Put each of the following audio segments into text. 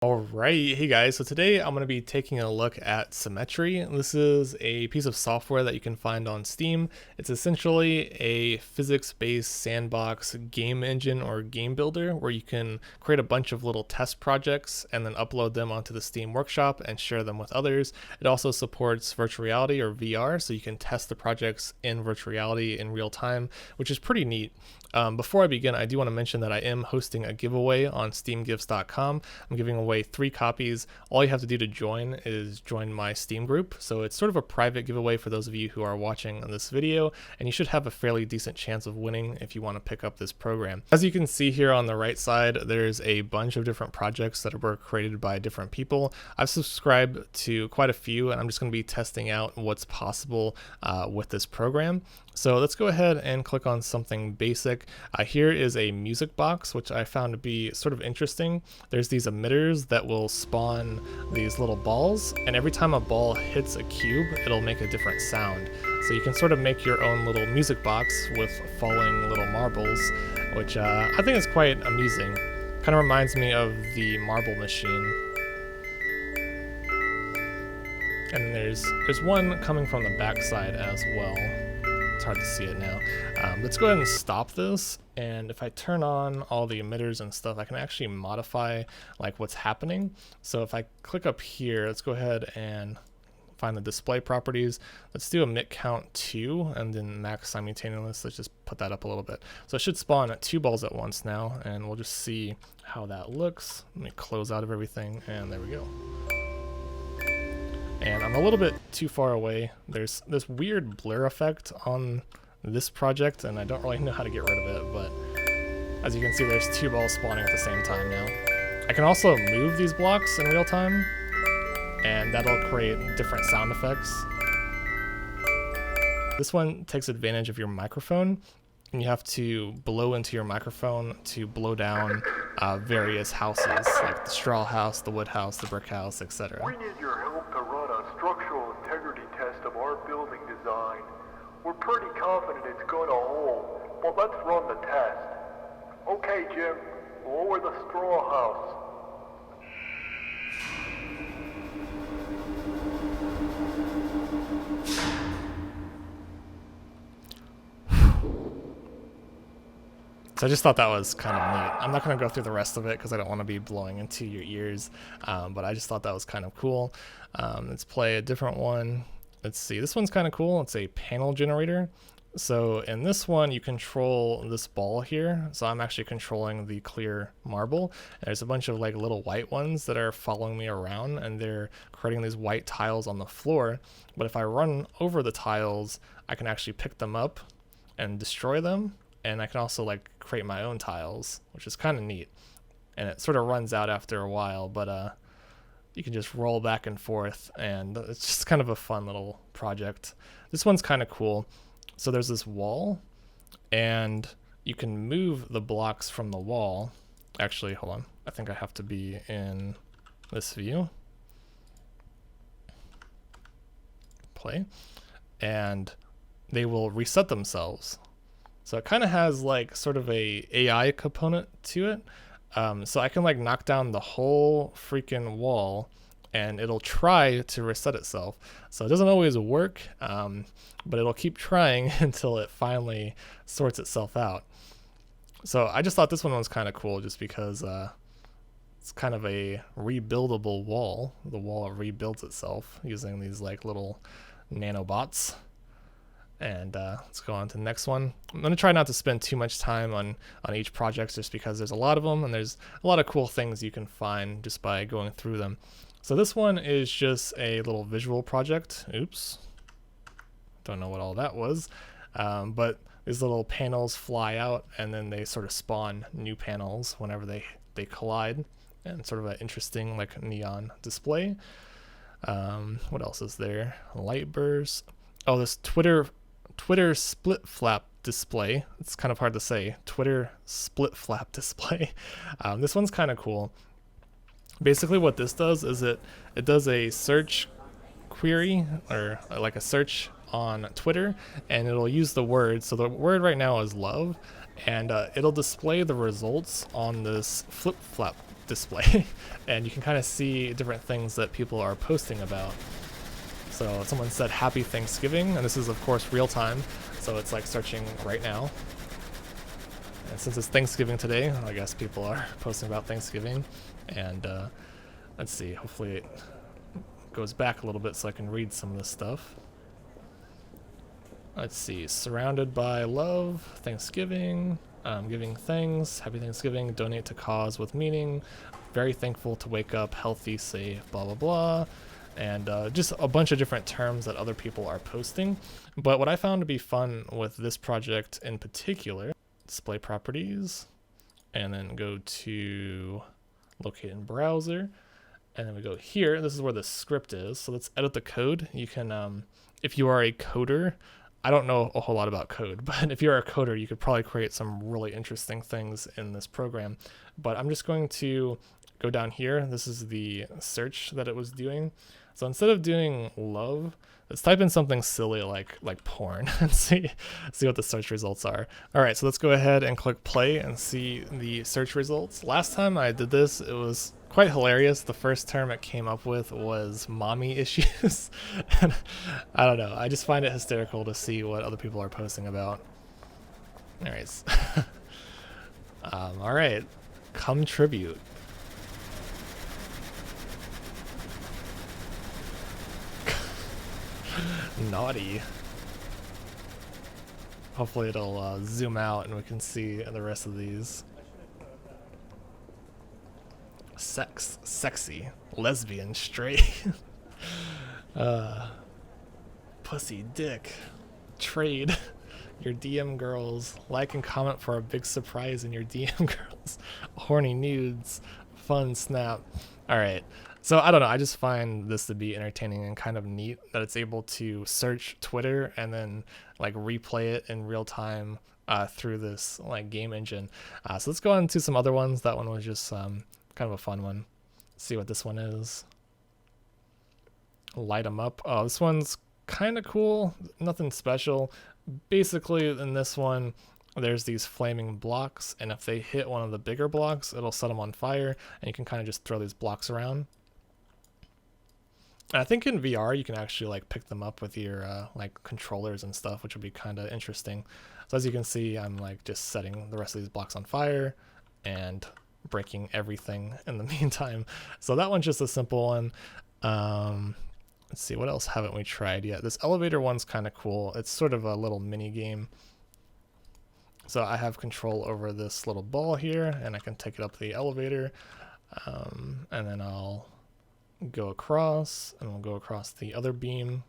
Alright, hey guys, so today I'm going to be taking a look at Simmetri. This is a piece of software that you can find on Steam. It's essentially a physics-based sandbox game engine or game builder where you can create a bunch of little test projects and then upload them onto the Steam Workshop and share them with others. It also supports virtual reality or VR, so you can test the projects in virtual reality in real time, which is pretty neat. Before I begin, I do want to mention that I am hosting a giveaway on steamgifts.com. I'm giving away 3 copies. All you have to do to join is join my Steam group. So it's sort of a private giveaway for those of you who are watching this video, and you should have a fairly decent chance of winning if you want to pick up this program. As you can see here on the right side, there's a bunch of different projects that were created by different people. I've subscribed to quite a few, and I'm just going to be testing out what's possible with this program. So let's go ahead and click on something basic. Here is a music box, which I found to be sort of interesting. There's these emitters that will spawn these little balls, and every time a ball hits a cube, it'll make a different sound. So you can sort of make your own little music box with falling little marbles, which I think is quite amusing. Kind of reminds me of the marble machine. And there's one coming from the backside as well. It's hard to see it now. Let's go ahead and stop this, and if I turn on all the emitters and stuff, I can actually modify like what's happening. So if I click up here, let's go ahead and find the display properties. Let's do emit count 2 and then max simultaneous. Let's just put that up a little bit. So it should spawn 2 balls at once now, and we'll just see how that looks. Let me close out of everything, and there we go. And I'm a little bit too far away. There's this weird blur effect on this project, and I don't really know how to get rid of it, but as you can see, there's 2 balls spawning at the same time now. I can also move these blocks in real time, and that'll create different sound effects. This one takes advantage of your microphone, and you have to blow into your microphone to blow down various houses, like the straw house, the wood house, the brick house, etc. We need your help to run a structural integrity test of our building design. We're pretty confident it's going to hold, but let's run the test. Okay, Jim, lower the straw house. So I just thought that was kind of neat. I'm not going to go through the rest of it because I don't want to be blowing into your ears, but I just thought that was kind of cool. Let's play a different one. Let's see, this one's kind of cool. It's a panel generator. So in this one, you control this ball here. So I'm actually controlling the clear marble. There's a bunch of like little white ones that are following me around, and they're creating these white tiles on the floor. But if I run over the tiles, I can actually pick them up and destroy them. And I can also like create my own tiles, which is kind of neat. And it sort of runs out after a while, but you can just roll back and forth, and it's just kind of a fun little project. This one's kind of cool. So there's this wall, and you can move the blocks from the wall. Actually, hold on. I think I have to be in this view. Play. And they will reset themselves. So it kind of has like sort of a AI component to it. So I can like knock down the whole freaking wall, and it'll try to reset itself. So it doesn't always work, but it'll keep trying until it finally sorts itself out. So I just thought this one was kind of cool just because it's kind of a rebuildable wall. The wall rebuilds itself using these like little nanobots. And let's go on to the next one. I'm going to try not to spend too much time on each project just because there's a lot of them, and there's a lot of cool things you can find just by going through them. So this one is just a little visual project. Oops. Don't know what all that was. But these little panels fly out, and then they sort of spawn new panels whenever they collide. And sort of an interesting like neon display. What else is there? Light bursts. Oh, this Twitter split flap display. It's kind of hard to say. Twitter split flap display. This one's kind of cool. Basically what this does is it does a search query, or like a search on Twitter, and it'll use the word. So the word right now is love, and it'll display the results on this flip flap display, and you can kind of see different things that people are posting about. So someone said Happy Thanksgiving, and this is of course real time, so it's like searching right now. And since it's Thanksgiving today, I guess people are posting about Thanksgiving. And let's see, hopefully it goes back a little bit so I can read some of this stuff. Let's see, surrounded by love, Thanksgiving, giving thanks, happy Thanksgiving, donate to cause with meaning, very thankful to wake up healthy, safe, blah, blah, blah. And just a bunch of different terms that other people are posting. But what I found to be fun with this project in particular, display properties, and then go to locate in browser, and then we go here. This is where the script is. So let's edit the code. You can, if you are a coder, I don't know a whole lot about code, but if you're a coder, you could probably create some really interesting things in this program. But I'm just going to go down here. This is the search that it was doing. So instead of doing love, let's type in something silly like porn and see what the search results are. All right, so let's go ahead and click play and see the search results. Last time I did this, it was quite hilarious. The first term it came up with was mommy issues. And I don't know, I just find it hysterical to see what other people are posting about. All right. All right, come tribute. Naughty. Hopefully it'll zoom out and we can see the rest of these. Sex, sexy, lesbian, straight. Pussy, dick, trade, your DM girls, like and comment for a big surprise in your DM girls, horny nudes, fun snap. All right. So I don't know, I just find this to be entertaining and kind of neat that it's able to search Twitter and then like replay it in real time through this like game engine. So let's go on to some other ones. That one was just kind of a fun one. Let's see what this one is. Light 'em up. Oh, this one's kind of cool. Nothing special. Basically in this one, there's these flaming blocks, and if they hit one of the bigger blocks, it'll set them on fire, and you can kind of just throw these blocks around. And I think in VR you can actually like pick them up with your like controllers and stuff, which would be kind of interesting. So as you can see, I'm like just setting the rest of these blocks on fire and breaking everything in the meantime. So that one's just a simple one. Let's see, what else haven't we tried yet? This elevator one's kind of cool. It's sort of a little mini game. So I have control over this little ball here, and I can take it up the elevator, and then I'll go across, and we'll go across the other beam.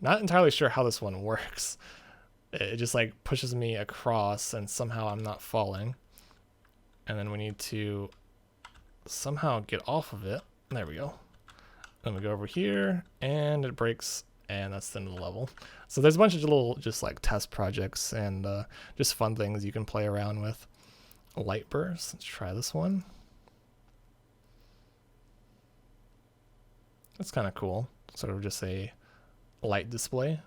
Not entirely sure how this one works. It just like pushes me across, and somehow I'm not falling. And then we need to somehow get off of it. There we go. Then we go over here, and it breaks. And that's the end of the level. So there's a bunch of little just like test projects and just fun things you can play around with. Light burst. Let's try this one. That's kind of cool. Sort of just a light display.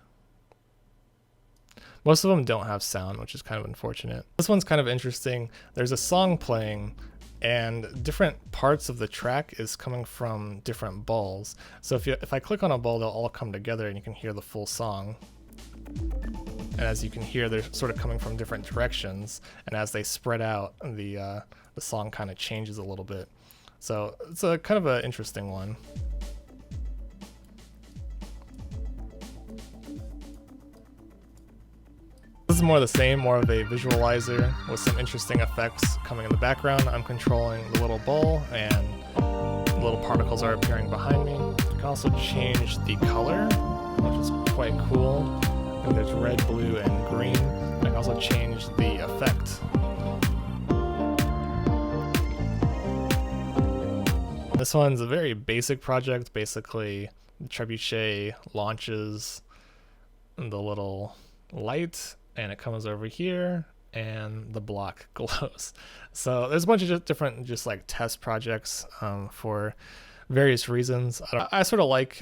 Most of them don't have sound, which is kind of unfortunate. This one's kind of interesting. There's a song playing, and different parts of the track is coming from different balls. So if I click on a ball, they'll all come together and you can hear the full song. And as you can hear, they're sort of coming from different directions, and as they spread out, the song kind of changes a little bit. So it's a kind of an interesting one. This is more of the same, more of a visualizer with some interesting effects coming in the background. I'm controlling the little ball, and little particles are appearing behind me. You can also change the color, which is quite cool. And there's red, blue, and green. I can also change the effect. This one's a very basic project. Basically, the trebuchet launches the little light, and it comes over here, and the block glows. So there's a bunch of different just like test projects for various reasons. I sort of like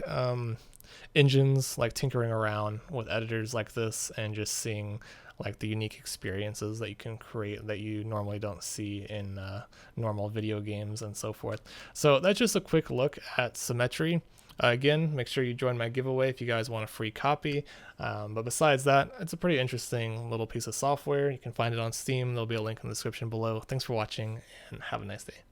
engines, like tinkering around with editors like this and just seeing like the unique experiences that you can create that you normally don't see in normal video games and so forth. So that's just a quick look at Simmetri. Again, make sure you join my giveaway if you guys want a free copy. But besides that, it's a pretty interesting little piece of software. You can find it on Steam. There'll be a link in the description below. Thanks for watching, and have a nice day.